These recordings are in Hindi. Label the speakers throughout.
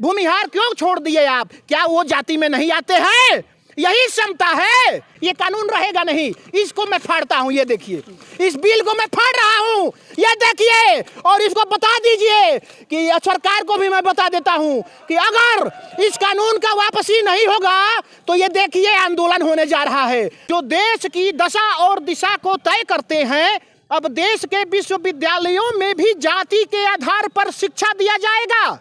Speaker 1: भूमिहार क्यों छोड़ दिए आप? क्या वो जाति में नहीं आते हैं? यही समता है। ये कानून रहेगा नहीं, इसको मैं फाड़ता हूं। ये देखिए, इस बिल को मैं फाड़ रहा हूं, ये देखिए। और इसको बता दीजिए कि सरकार को भी मैं बता देता हूं कि अगर इस कानून का वापसी नहीं होगा तो ये देखिए आंदोलन होने जा रहा है। जो देश की दशा और दिशा को तय करते हैं, अब देश के विश्वविद्यालयों में भी जाति के आधार पर शिक्षा दिया जाएगा।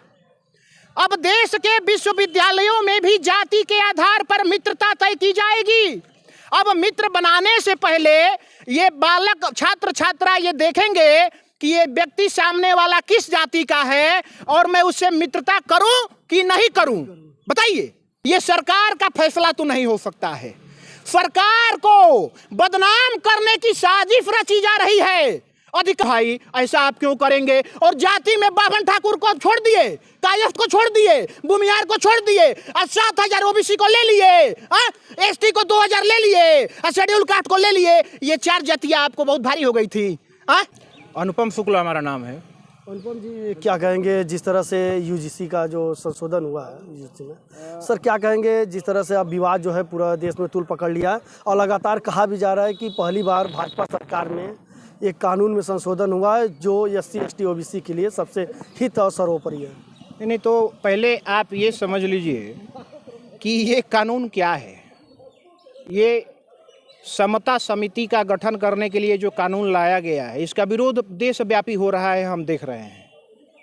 Speaker 1: अब देश के विश्वविद्यालयों में भी जाति के आधार पर मित्रता तय की जाएगी। अब मित्र बनाने से पहले ये बालक छात्र छात्रा ये देखेंगे कि ये व्यक्ति सामने वाला किस जाति का है और मैं उससे मित्रता करूं कि नहीं करूं। बताइए, ये सरकार का फैसला तो नहीं हो सकता है। सरकार को बदनाम करने की साजिश रची जा रही है। भाई ऐसा आप क्यों करेंगे? और जाति में बाभन ठाकुर को छोड़ दिए, कायस्थ को छोड़ दिए, भूमिहार को छोड़ दिए, 7,000 ओबीसी को ले लिए, एसटी को 2,000 ले लिए, शेड्यूल कास्ट को ले लिए। ये 4 जातियां आपको बहुत भारी हो गई थी। अनुपम शुक्ला हमारा नाम है।
Speaker 2: अनुपम जी, क्या कहेंगे जिस तरह से यूजीसी का जो संशोधन हुआ है यूजीसी में, सर क्या कहेंगे जिस तरह से अब विवाद जो है पूरा देश में तूल पकड़ लिया है और लगातार कहा भी जा रहा है कि पहली बार भाजपा सरकार में एक कानून में संशोधन हुआ है जो SC ST OBC के लिए सबसे हित और सर्वोपरि है।
Speaker 1: नहीं तो पहले आप ये समझ लीजिए कि ये कानून क्या है। ये समता समिति का गठन करने के लिए जो कानून लाया गया है, इसका विरोध देशव्यापी हो रहा है। हम देख रहे हैं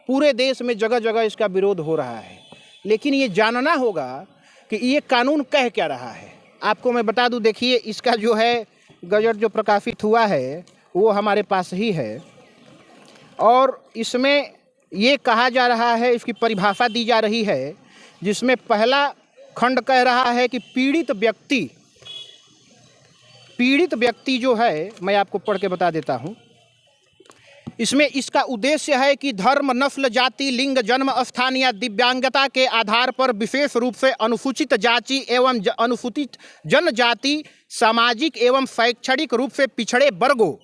Speaker 1: पूरे देश में जगह जगह इसका विरोध हो रहा है। लेकिन ये जानना होगा कि ये कानून कह क्या रहा है। आपको मैं बता दूं, देखिए इसका जो है गजट जो प्रकाशित हुआ है वो हमारे पास ही है और इसमें ये कहा जा रहा है, इसकी परिभाषा दी जा रही है, जिसमें पहला खंड कह रहा है कि पीड़ित व्यक्ति जो है, मैं आपको पढ़ के बता देता हूँ। इसमें इसका उद्देश्य है कि धर्म, नस्ल, जाति, लिंग, जन्म स्थान या दिव्यांगता के आधार पर विशेष रूप से अनुसूचित जाति एवं अनुसूचित जनजाति, सामाजिक एवं शैक्षणिक रूप से पिछड़े वर्गों,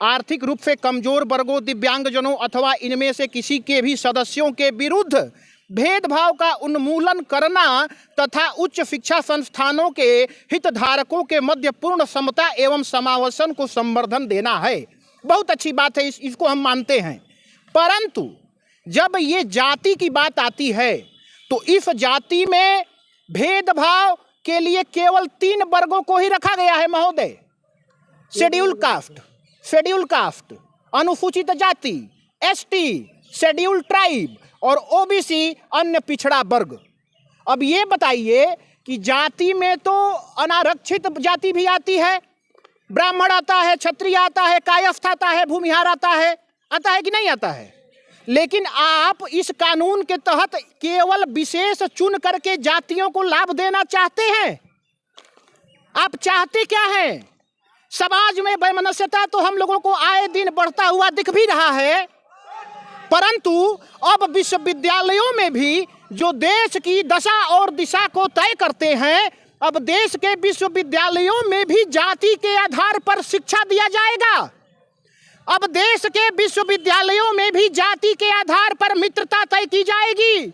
Speaker 1: आर्थिक रूप से कमजोर वर्गों, दिव्यांगजनों अथवा इनमें से किसी के भी सदस्यों के विरुद्ध भेदभाव का उन्मूलन करना तथा उच्च शिक्षा संस्थानों के हितधारकों के मध्य पूर्ण समता एवं समावेशन को संवर्धन देना है। बहुत अच्छी बात है, इसको हम मानते हैं। परंतु जब ये जाति की बात आती है तो इस जाति में भेदभाव के लिए केवल 3 वर्गों को ही रखा गया है महोदय। शेड्यूल कास्ट, अनुसूचित जाति, ST, शेड्यूल ट्राइब और OBC अन्य पिछड़ा वर्ग। अब ये बताइए कि जाति में तो अनारक्षित जाति भी आती है, ब्राह्मण आता है, क्षत्रिय आता है, कायस्थ आता है, भूमिहार आता है कि नहीं आता है? लेकिन आप इस कानून के तहत केवल विशेष चुन करके जातियों को लाभ देना चाहते हैं। आप चाहते क्या हैं? समाज में वैमनस्यता तो हम लोगों को आए दिन बढ़ता हुआ दिख भी रहा है, परंतु अब विश्वविद्यालयों में भी जो देश की दशा और दिशा को तय करते हैं, अब देश के विश्वविद्यालयों में भी जाति के आधार पर शिक्षा दिया जाएगा। अब देश के विश्वविद्यालयों में भी जाति के आधार पर मित्रता तय की जाएगी।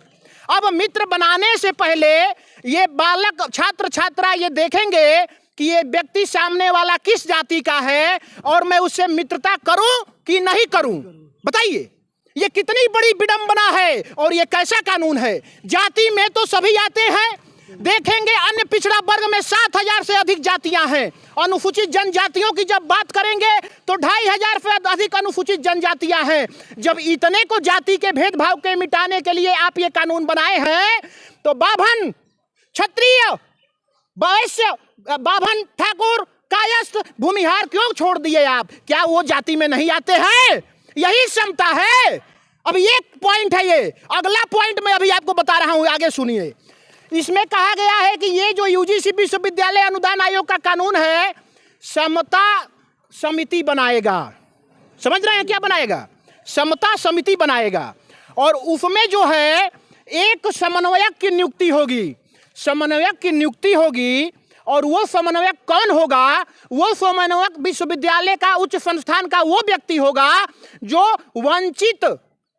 Speaker 1: अब मित्र बनाने से पहले ये बालक छात्र छात्रा ये देखेंगे कि ये व्यक्ति सामने वाला किस जाति का है और मैं उससे मित्रता करूं कि नहीं करूं। बताइए, ये कितनी बड़ी विडंबना है और ये कैसा कानून है। जाति में तो सभी आते हैं, देखेंगे अन्य पिछड़ा वर्ग में 7,000 से अधिक जातियां हैं। अनुसूचित जनजातियों की जब बात करेंगे तो 2,500 से अधिक अनुसूचित जनजातियां हैं। जब इतने को जाति के भेदभाव के मिटाने के लिए आप ये कानून बनाए हैं तो बाभन, क्षत्रिय, वैश्य, बाभन ठाकुर, कायस्थ, भूमिहार क्यों छोड़ दिए आप? क्या वो जाति में नहीं आते हैं? यही समता है। अब ये पॉइंट है। ये अगला पॉइंट मैं अभी आपको बता रहा हूं, आगे सुनिए। इसमें कहा गया है कि ये जो यूजीसी विश्वविद्यालय अनुदान आयोग का कानून है, समता समिति बनाएगा। समझ रहे हैं क्या बनाएगा? समता समिति बनाएगा और उसमें जो है एक समन्वयक की नियुक्ति होगी। समन्वयक की नियुक्ति होगी और वो समन्वयक कौन होगा? वो समन्वयक विश्वविद्यालय का, उच्च संस्थान का वो व्यक्ति होगा जो वंचित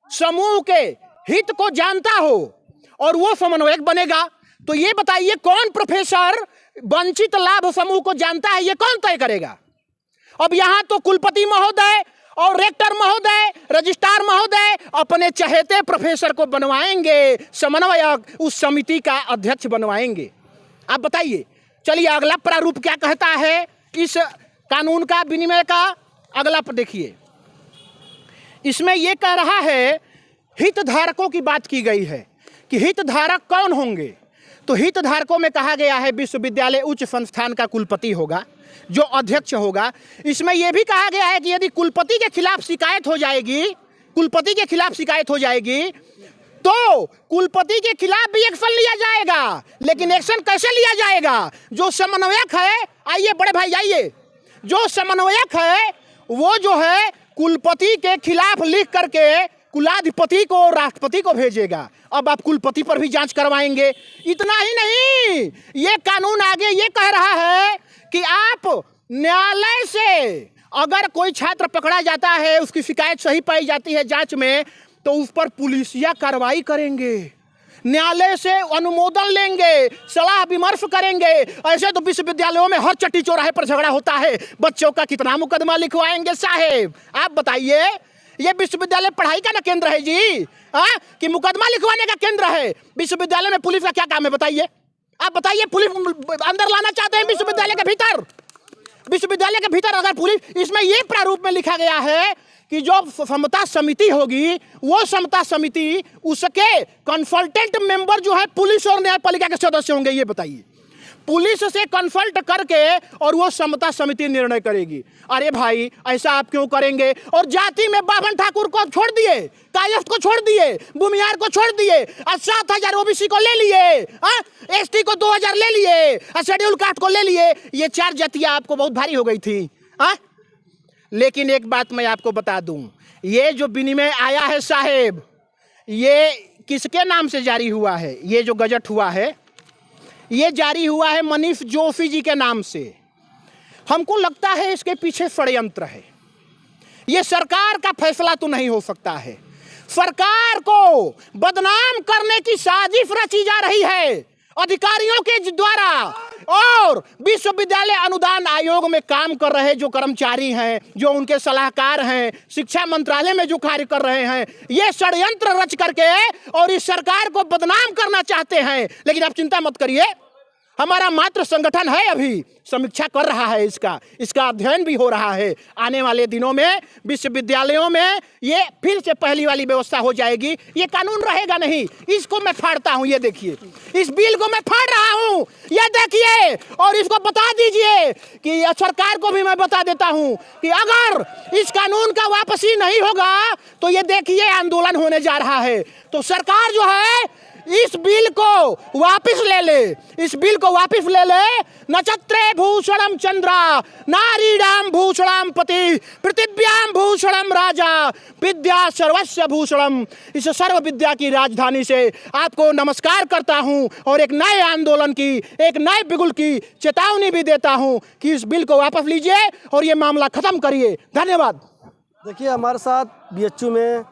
Speaker 1: समूह के हित को जानता हो और वो समन्वयक बनेगा। तो ये बताइए कौन प्रोफेसर वंचित लाभ समूह को जानता है, ये कौन तय करेगा? अब यहां तो कुलपति महोदय और रेक्टर महोदय, रजिस्ट्रार महोदय अपने चहेते प्रोफेसर को बनवाएंगे समन्वयक, उस समिति का अध्यक्ष बनवाएंगे। आप बताइए, चलिए अगला प्रारूप क्या कहता है इस कानून का विनिमय का? अगला देखिए, इसमें यह कह रहा है हितधारकों की बात की गई है कि हितधारक कौन होंगे। तो हितधारकों में कहा गया है विश्वविद्यालय उच्च संस्थान का कुलपति होगा जो अध्यक्ष होगा। इसमें यह भी कहा गया है कि यदि कुलपति के खिलाफ शिकायत हो जाएगी, कुलपति के खिलाफ शिकायत हो जाएगी तो कुलपति के खिलाफ भी एक्शन लिया जाएगा। लेकिन एक्शन कैसे लिया जाएगा? जो समन्वयक है, आइए बड़े भाई आइए, जो समन्वयक है वो जो है कुलपति के खिलाफ लिख करके कुलाधिपति को, राष्ट्रपति को भेजेगा। अब आप कुलपति पर भी जांच करवाएंगे। इतना ही नहीं, ये कानून आगे ये कह रहा है कि आप न्यायालय से अगर कोई छात्र पकड़ा जाता है, उसकी शिकायत सही पाई जाती है जांच में, तो उस पर पुलिसिया कार्रवाई करेंगे, न्यायालय से अनुमोदन लेंगे, सलाह विमर्श करेंगे। ऐसे तो विश्वविद्यालयों में हर चट्टी चौराहे पर झगड़ा होता है, बच्चों का कितना मुकदमा लिखवाएंगे साहेब? आप बताइए, ये विश्वविद्यालय पढ़ाई का ना केंद्र है जी, हाँ, कि मुकदमा लिखवाने का केंद्र है? विश्वविद्यालय में पुलिस का क्या काम है बताइए? आप बताइए, पुलिस अंदर लाना चाहते हैं विश्वविद्यालय के भीतर? विश्वविद्यालय के भीतर अगर पुलिस, इसमें ये प्रारूप में लिखा गया है कि जो समता समिति होगी, वो समता समिति, उसके कंसल्टेंट मेंबर जो है पुलिस और न्यायपालिका के सदस्य होंगे। ये बताइए, पुलिस से कंसल्ट करके और वो समता समिति निर्णय करेगी। अरे भाई, ऐसा आप क्यों करेंगे? और जाति में बावन ठाकुर को छोड़ दिए, कायस्थ को छोड़ दिए, भूमिहार को छोड़ दिए, 7,000 ओबीसी को ले लिए, एसटी को 2,000 ले लिए, शेड्यूल कास्ट को ले लिए। ये 4 जातियां आपको बहुत भारी हो गई थी, हाँ? लेकिन एक बात मैं आपको बता दूं, ये जो विनिमय आया है साहेब, ये किसके नाम से जारी हुआ है? ये जो गजट हुआ है, ये जारी हुआ है मनीष जोशी जी के नाम से। हमको लगता है इसके पीछे षड्यंत्र है। ये सरकार का फैसला तो नहीं हो सकता है, सरकार को बदनाम करने की साजिश रची जा रही है अधिकारियों के द्वारा। और विश्वविद्यालय अनुदान आयोग में काम कर रहे जो कर्मचारी हैं, जो उनके सलाहकार हैं, शिक्षा मंत्रालय में जो कार्य कर रहे हैं, ये षड्यंत्र रच करके और इस सरकार को बदनाम करना चाहते हैं। लेकिन आप चिंता मत करिए, हमारा मात्र संगठन है, अभी समीक्षा कर रहा है, इसका अध्ययन भी हो रहा है। आने वाले दिनों में विश्वविद्यालयों में ये फिर से पहली वाली व्यवस्था हो जाएगी। ये कानून रहेगा नहीं, इसको मैं फाड़ता हूं। ये देखिए, इस बिल को मैं फाड़ रहा हूं, ये देखिए, और इसको बता दीजिए कि सरकार को भी मैं बता देता हूं कि अगर इस कानून का वापसी नहीं होगा तो ये देखिए आंदोलन होने जा रहा है। तो सरकार जो है इस बिल को वापस ले ले, इस बिल को वापस ले ले। नक्षत्रे भूषणम चंद्रा, नारीणाम भूषणम पति, पृथिव्याम भूषणम राजा, विद्या सर्वस्व भूषणम। इस सर्व विद्या की राजधानी से आपको नमस्कार करता हूं और एक नए आंदोलन की, एक नए बिगुल की चेतावनी भी देता हूं कि इस बिल को वापस लीजिए और ये मामला खत्म करिए। धन्यवाद।
Speaker 2: देखिए, हमारे साथ बीएचयू में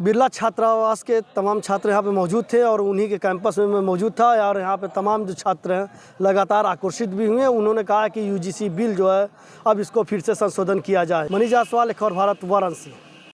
Speaker 2: बिरला छात्रावास के तमाम छात्र यहाँ पे मौजूद थे और उन्हीं के कैंपस में मैं मौजूद था। और यहाँ पे तमाम जो छात्र हैं लगातार आक्रोशित भी हुए। उन्होंने कहा कि यूजीसी बिल जो है अब इसको फिर से संशोधन किया जाए। मनीष जायसवाल, एक और भारत, वाराणसी।